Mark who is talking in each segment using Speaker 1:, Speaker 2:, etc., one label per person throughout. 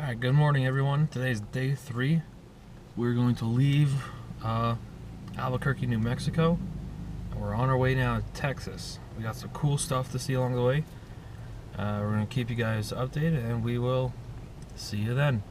Speaker 1: Alright, good morning everyone. Today's day 3. We're going to leave Albuquerque, New Mexico, and we're on our way now to Texas. We got some cool stuff to see along the way. We're going to keep you guys updated, and we will see you then.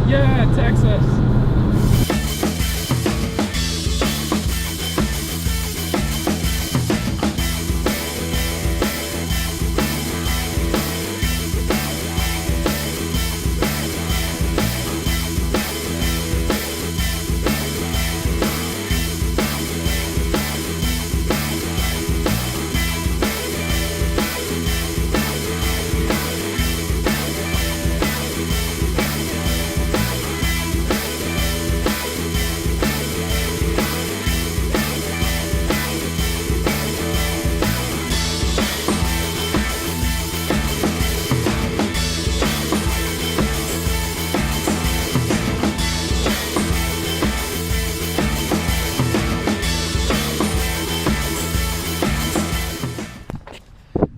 Speaker 1: Yeah, Texas.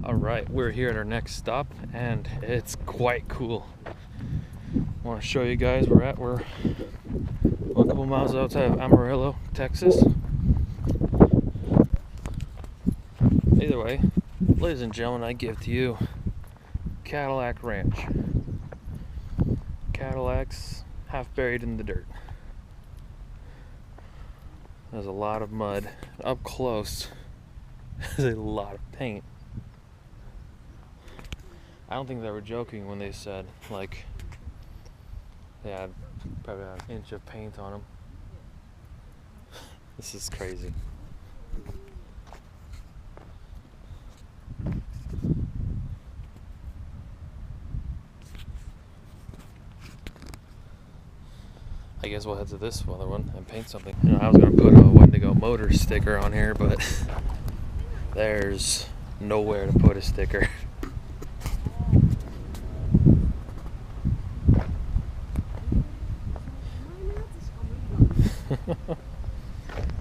Speaker 1: Alright, we're here at our next stop, and it's quite cool. I want to show you guys where we're a couple miles outside of Amarillo, Texas. Either way, ladies and gentlemen, I give to you Cadillac Ranch. Cadillacs half buried in the dirt. There's a lot of mud. Up close, there's a lot of paint. I don't think they were joking when they said, like, they had probably an inch of paint on them. This is crazy. I guess we'll head to this other one and paint something. You know, I was gonna put a Wendigo motor sticker on here, but there's nowhere to put a sticker.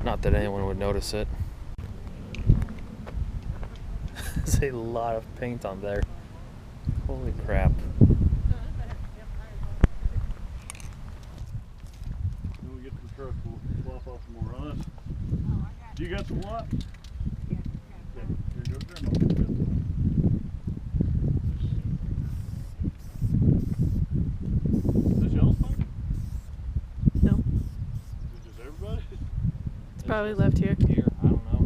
Speaker 1: Not that anyone would notice it. There's a lot of paint on there. Holy crap.
Speaker 2: truck will swap off some more on us. You got some what? Yeah, here goes Grandma. Is this y'all's phone?
Speaker 3: No.
Speaker 2: Is it just everybody?
Speaker 3: It's probably left here.
Speaker 1: Here, I don't know.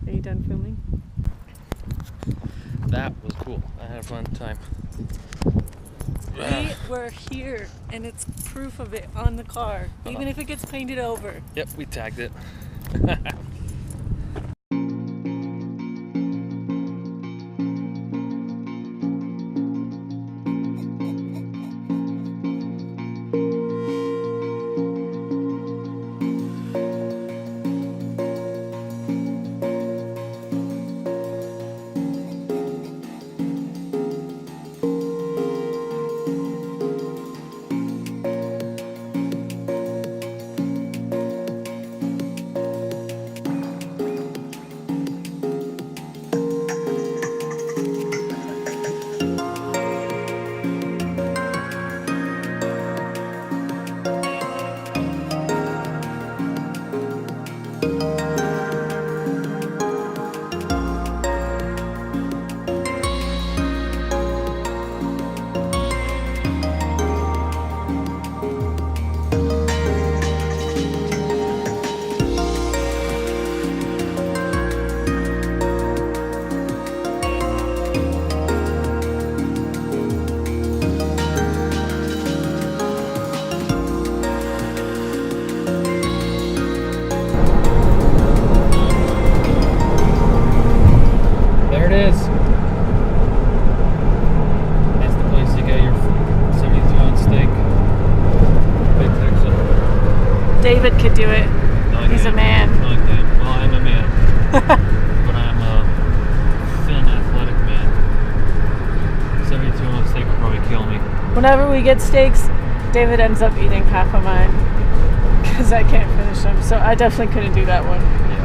Speaker 3: Are you done filming?
Speaker 1: That was cool. I had a fun time.
Speaker 3: We were here, and it's proof of it on the car, even if it gets painted over.
Speaker 1: Yep, we tagged it. There it is. That's the place to get your 72-ounce steak. Big Texan.
Speaker 3: David could do it.
Speaker 1: No, I
Speaker 3: He's a
Speaker 1: can't.
Speaker 3: man.
Speaker 1: No, I can't. Well, I'm a man. But I'm a thin, athletic man. 72-ounce steak will probably kill me.
Speaker 3: Whenever we get steaks, David ends up eating half of mine because I can't finish them. So I definitely couldn't do that one.
Speaker 1: Yeah.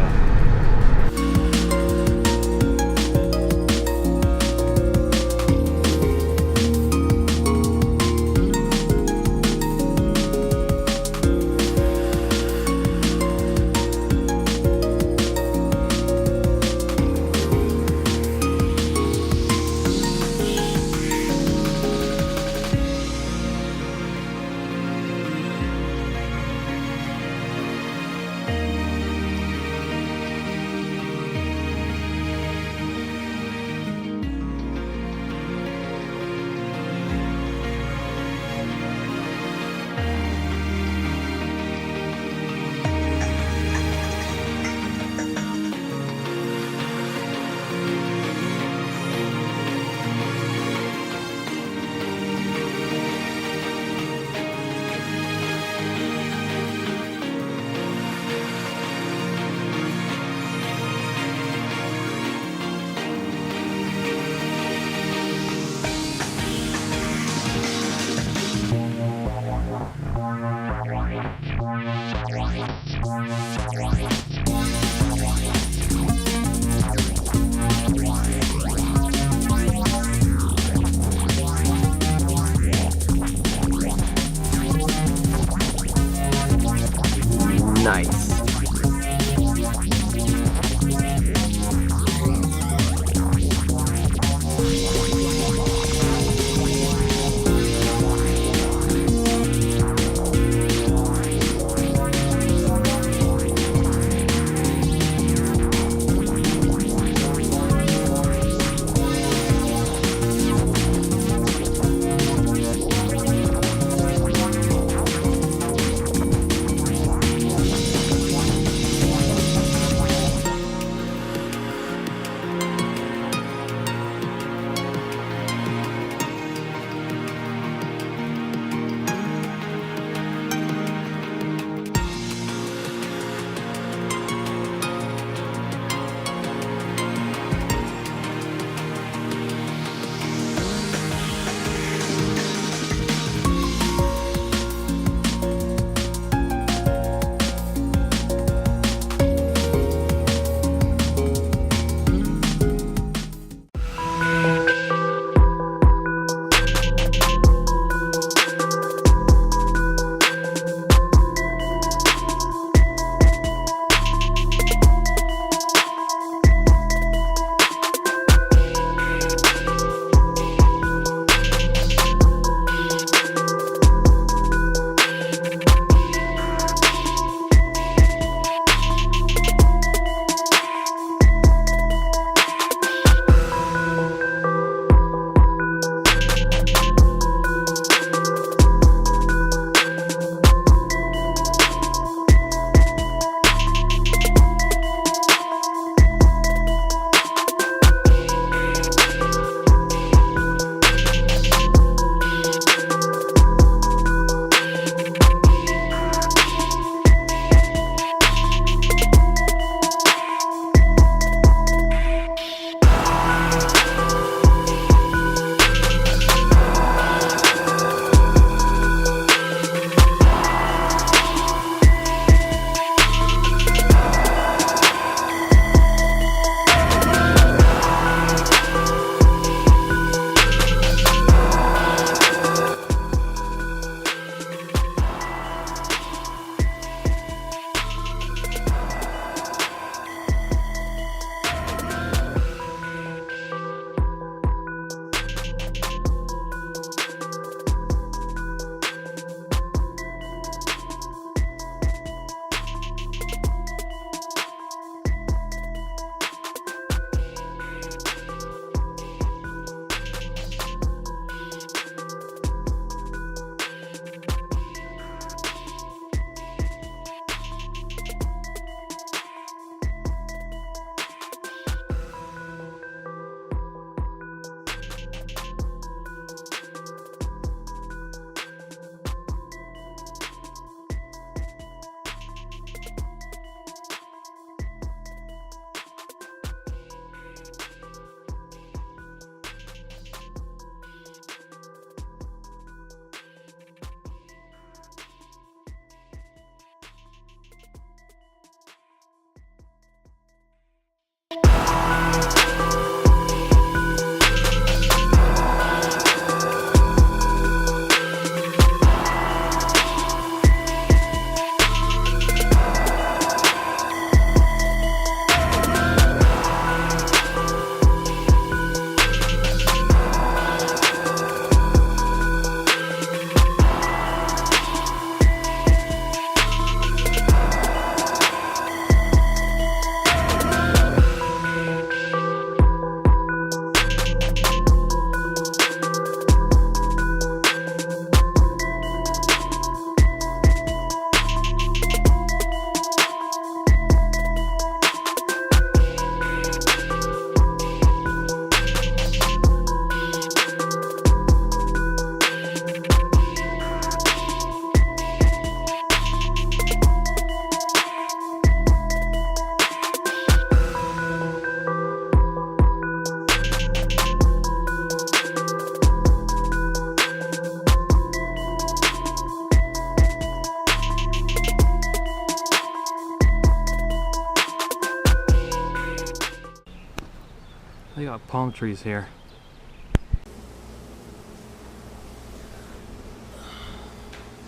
Speaker 1: They got palm trees here.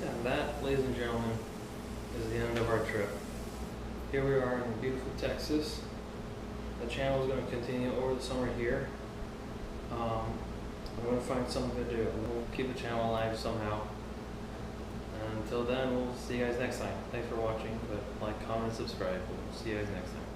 Speaker 1: And that, ladies and gentlemen, is the end of our trip. Here we are in beautiful Texas. The channel is going to continue over the summer here. I'm going to find something to do. We'll keep the channel alive somehow. And until then, we'll see you guys next time. Thanks for watching. But like, comment, subscribe. We'll see you guys next time.